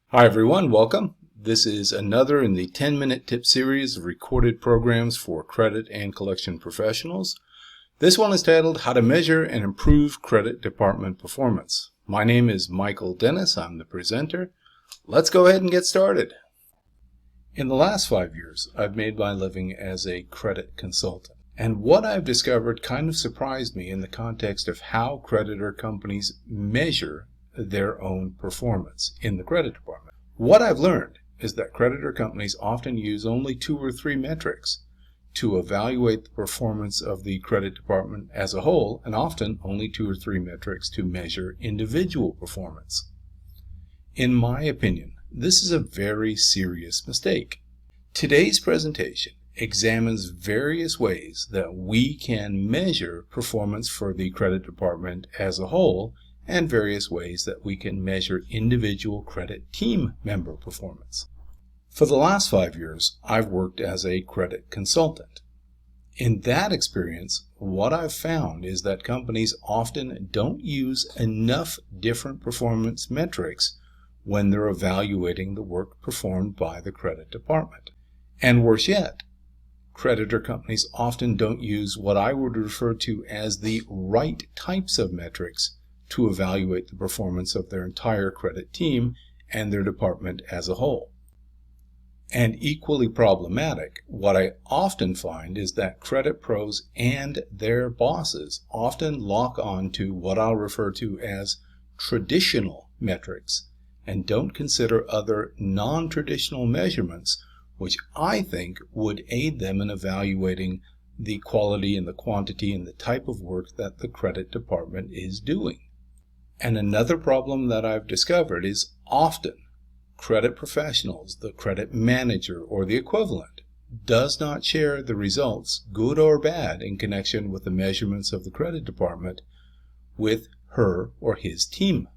Hi everyone, welcome. This is another in the 10-minute tip series of recorded programs for credit and collection professionals. This one is titled How to Measure and Improve Credit Department Performance. My name is Michael Dennis. I'm the presenter. Let's go ahead and get started. In the last 5 years, I've made my living as a credit consultant. And what I've discovered kind of surprised me in the context of how creditor companies measure their own performance in the credit department. What I've learned is that creditor companies often use only 2 or 3 metrics to evaluate the performance of the credit department as a whole, and often only 2 or 3 metrics to measure individual performance. In my opinion, this is a very serious mistake. Today's presentation examines various ways that we can measure performance for the credit department as a whole and various ways that we can measure individual credit team member performance. For the last 5 years, I've worked as a credit consultant. In that experience, what I've found is that companies often don't use enough different performance metrics when they're evaluating the work performed by the credit department. And worse yet, creditor companies often don't use what I would refer to as the right types of metrics to evaluate the performance of their entire credit team and their department as a whole. And equally problematic, what I often find is that credit pros and their bosses often lock on to what I'll refer to as traditional metrics and don't consider other non-traditional measurements which I think would aid them in evaluating the quality and the quantity and the type of work that the credit department is doing. And another problem that I've discovered is often credit professionals, the credit manager or the equivalent, does not share the results, good or bad, in connection with the measurements of the credit department with her or his team.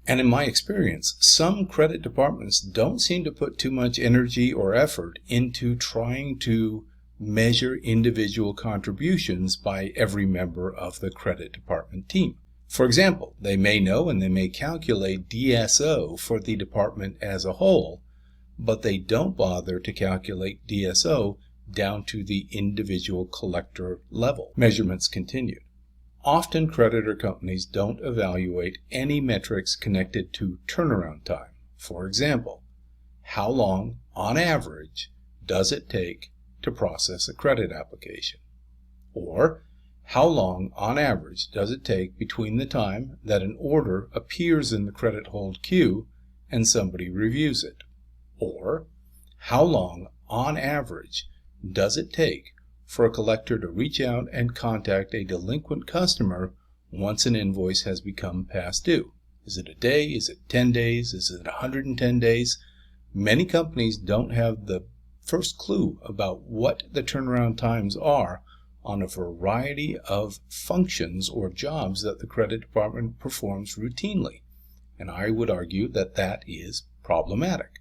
And in my experience, some credit departments don't seem to put too much energy or effort into trying to measure individual contributions by every member of the credit department team. For example, they may know and they may calculate DSO for the department as a whole, but they don't bother to calculate DSO down to the individual collector level. Measurements continued. Often creditor companies don't evaluate any metrics connected to turnaround time. For example, how long, on average, does it take to process a credit application? Or, how long, on average, does it take between the time that an order appears in the credit hold queue and somebody reviews it? Or, how long, on average, does it take for a collector to reach out and contact a delinquent customer once an invoice has become past due? Is it a day? Is it 10 days? Is it 110 days? Many companies don't have the first clue about what the turnaround times are on a variety of functions or jobs that the credit department performs routinely. And I would argue that that is problematic.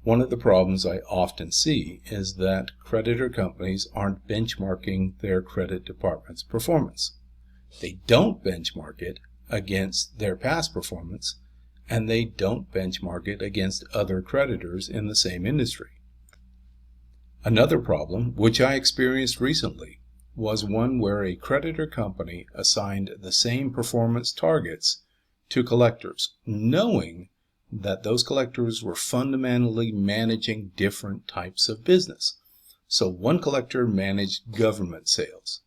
One of the problems I often see is that creditor companies aren't benchmarking their credit department's performance. They don't benchmark it against their past performance, and they don't benchmark it against other creditors in the same industry. Another problem, which I experienced recently, was one where a creditor company assigned the same performance targets to collectors, knowing that those collectors were fundamentally managing different types of business. So one collector managed government sales.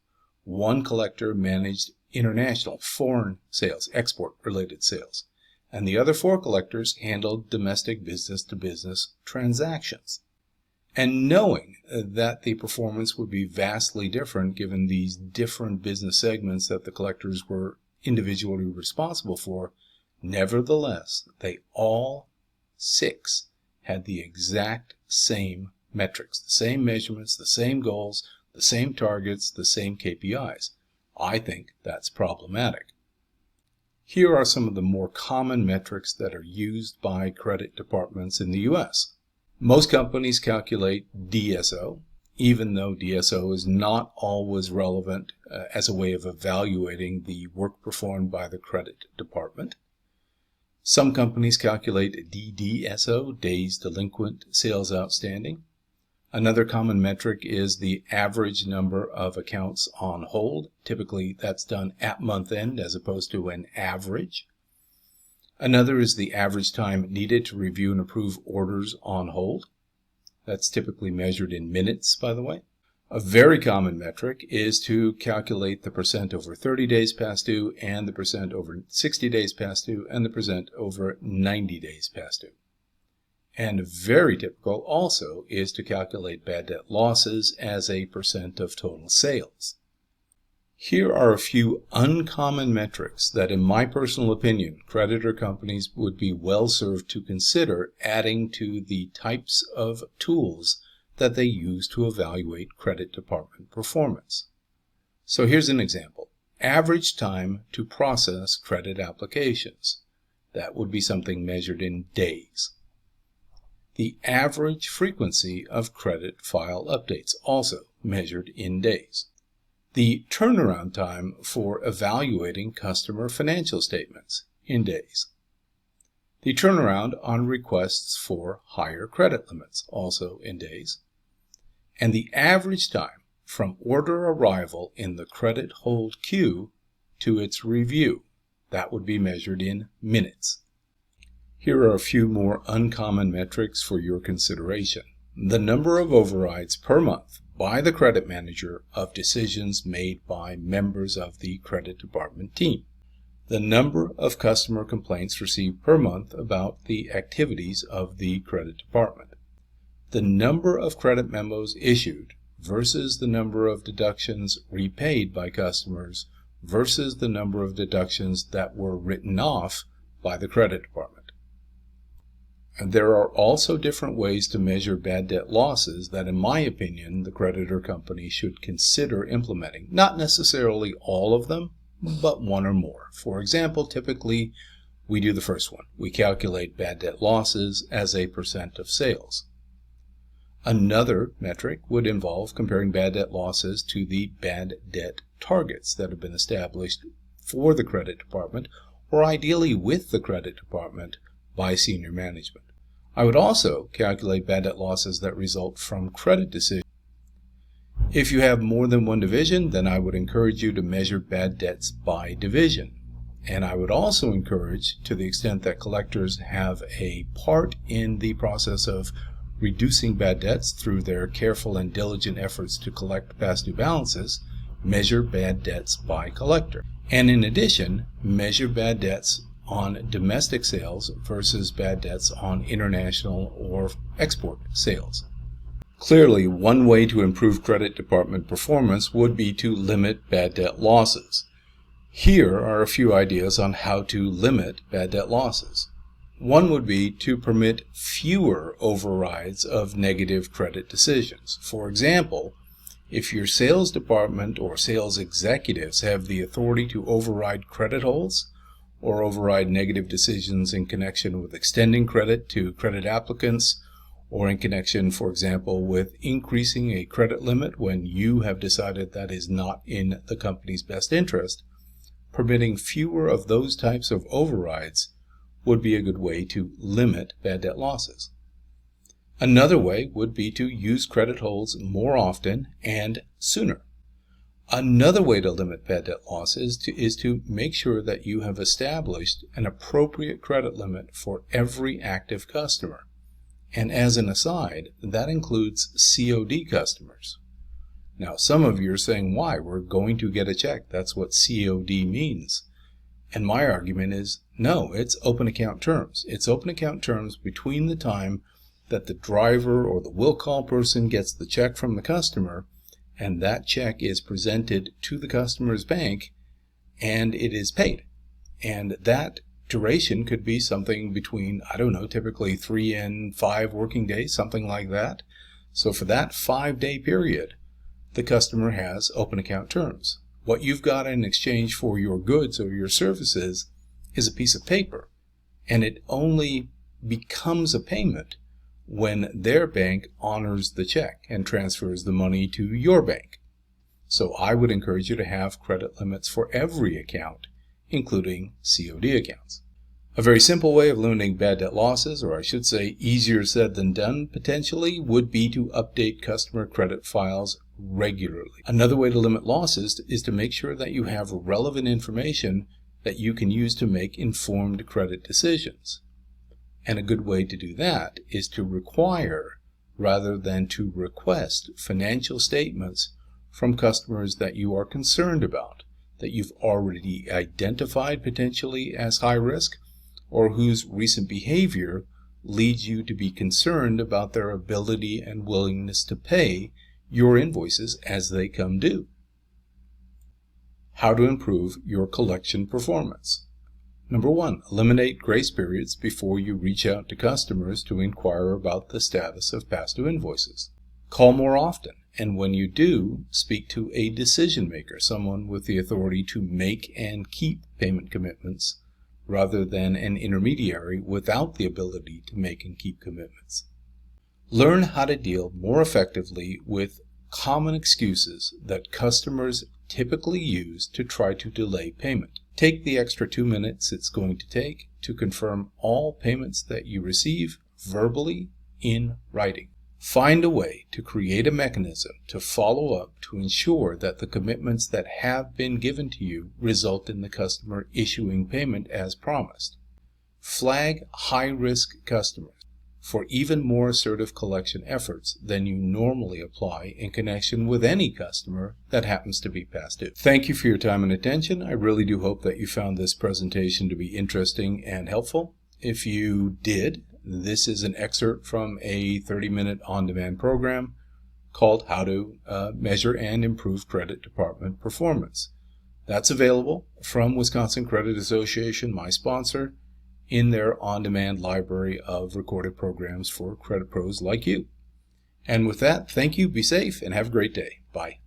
One collector managed international, foreign sales, export-related sales. And the other 4 collectors handled domestic business-to-business transactions. And knowing that the performance would be vastly different given these different business segments that the collectors were individually responsible for, nevertheless, they all 6 had the exact same metrics, the same measurements, the same goals, the same targets, the same KPIs. I think that's problematic. Here are some of the more common metrics that are used by credit departments in the U.S. Most companies calculate DSO, even though DSO is not always relevant as a way of evaluating the work performed by the credit department. Some companies calculate DDSO, Days Delinquent Sales Outstanding. Another common metric is the average number of accounts on hold. Typically, that's done at month end as opposed to an average. Another is the average time needed to review and approve orders on hold. That's typically measured in minutes, by the way. A very common metric is to calculate the percent over 30 days past due and the percent over 60 days past due and the percent over 90 days past due. And very typical also is to calculate bad debt losses as a percent of total sales. Here are a few uncommon metrics that, in my personal opinion, creditor companies would be well served to consider adding to the types of tools that they use to evaluate credit department performance. So here's an example. Average time to process credit applications. That would be something measured in days. The average frequency of credit file updates, also measured in days. The turnaround time for evaluating customer financial statements, in days. The turnaround on requests for higher credit limits, also in days. And the average time from order arrival in the credit hold queue to its review. That would be measured in minutes. Here are a few more uncommon metrics for your consideration. The number of overrides per month by the credit manager of decisions made by members of the credit department team. The number of customer complaints received per month about the activities of the credit department. The number of credit memos issued versus the number of deductions repaid by customers versus the number of deductions that were written off by the credit department. And there are also different ways to measure bad debt losses that, in my opinion, the creditor company should consider implementing. Not necessarily all of them, but one or more. For example, typically we do the first one. We calculate bad debt losses as a percent of sales. Another metric would involve comparing bad debt losses to the bad debt targets that have been established for the credit department, or ideally with the credit department, by senior management. I would also calculate bad debt losses that result from credit decisions. If you have more than one division, then I would encourage you to measure bad debts by division. And I would also encourage, to the extent that collectors have a part in the process of reducing bad debts through their careful and diligent efforts to collect past due balances, measure bad debts by collector. And in addition, measure bad debts on domestic sales versus bad debts on international or export sales. Clearly, one way to improve credit department performance would be to limit bad debt losses. Here are a few ideas on how to limit bad debt losses. One would be to permit fewer overrides of negative credit decisions. For example, if your sales department or sales executives have the authority to override credit holds, or override negative decisions in connection with extending credit to credit applicants, or in connection, for example, with increasing a credit limit when you have decided that is not in the company's best interest, permitting fewer of those types of overrides would be a good way to limit bad debt losses. Another way would be to use credit holds more often and sooner. Another way to limit bad debt losses is to make sure that you have established an appropriate credit limit for every active customer. And as an aside, that includes COD customers. Now, some of you are saying, why? We're going to get a check. That's what COD means. And my argument is, no, it's open account terms. It's open account terms between the time that the driver or the will call person gets the check from the customer and that check is presented to the customer's bank and it is paid. And that duration could be something between, I don't know, typically 3 and 5 working days, something like that. So for that 5-day period, the customer has open account terms. What you've got in exchange for your goods or your services is a piece of paper, and it only becomes a payment when their bank honors the check and transfers the money to your bank. So I would encourage you to have credit limits for every account, including COD accounts. A very simple way of limiting bad debt losses, or I should say easier said than done potentially, would be to update customer credit files regularly. Another way to limit losses is to make sure that you have relevant information that you can use to make informed credit decisions. And a good way to do that is to require rather than to request financial statements from customers that you are concerned about, that you've already identified potentially as high risk, or whose recent behavior leads you to be concerned about their ability and willingness to pay your invoices as they come due. How to improve your collection performance. Number 1, eliminate grace periods before you reach out to customers to inquire about the status of past due invoices. Call more often, and when you do, speak to a decision maker, someone with the authority to make and keep payment commitments, rather than an intermediary without the ability to make and keep commitments. Learn how to deal more effectively with common excuses that customers typically use to try to delay payment. Take the extra 2 minutes it's going to take to confirm all payments that you receive verbally in writing. Find a way to create a mechanism to follow up to ensure that the commitments that have been given to you result in the customer issuing payment as promised. Flag high-risk customers for even more assertive collection efforts than you normally apply in connection with any customer that happens to be past due. Thank you for your time and attention. I really do hope that you found this presentation to be interesting and helpful. If you did, this is an excerpt from a 30-minute on-demand program called How to Measure and Improve Credit Department Performance. That's available from Wisconsin Credit Association, my sponsor, in their on-demand library of recorded programs for credit pros like you. And with that, thank you, be safe, and have a great day. Bye.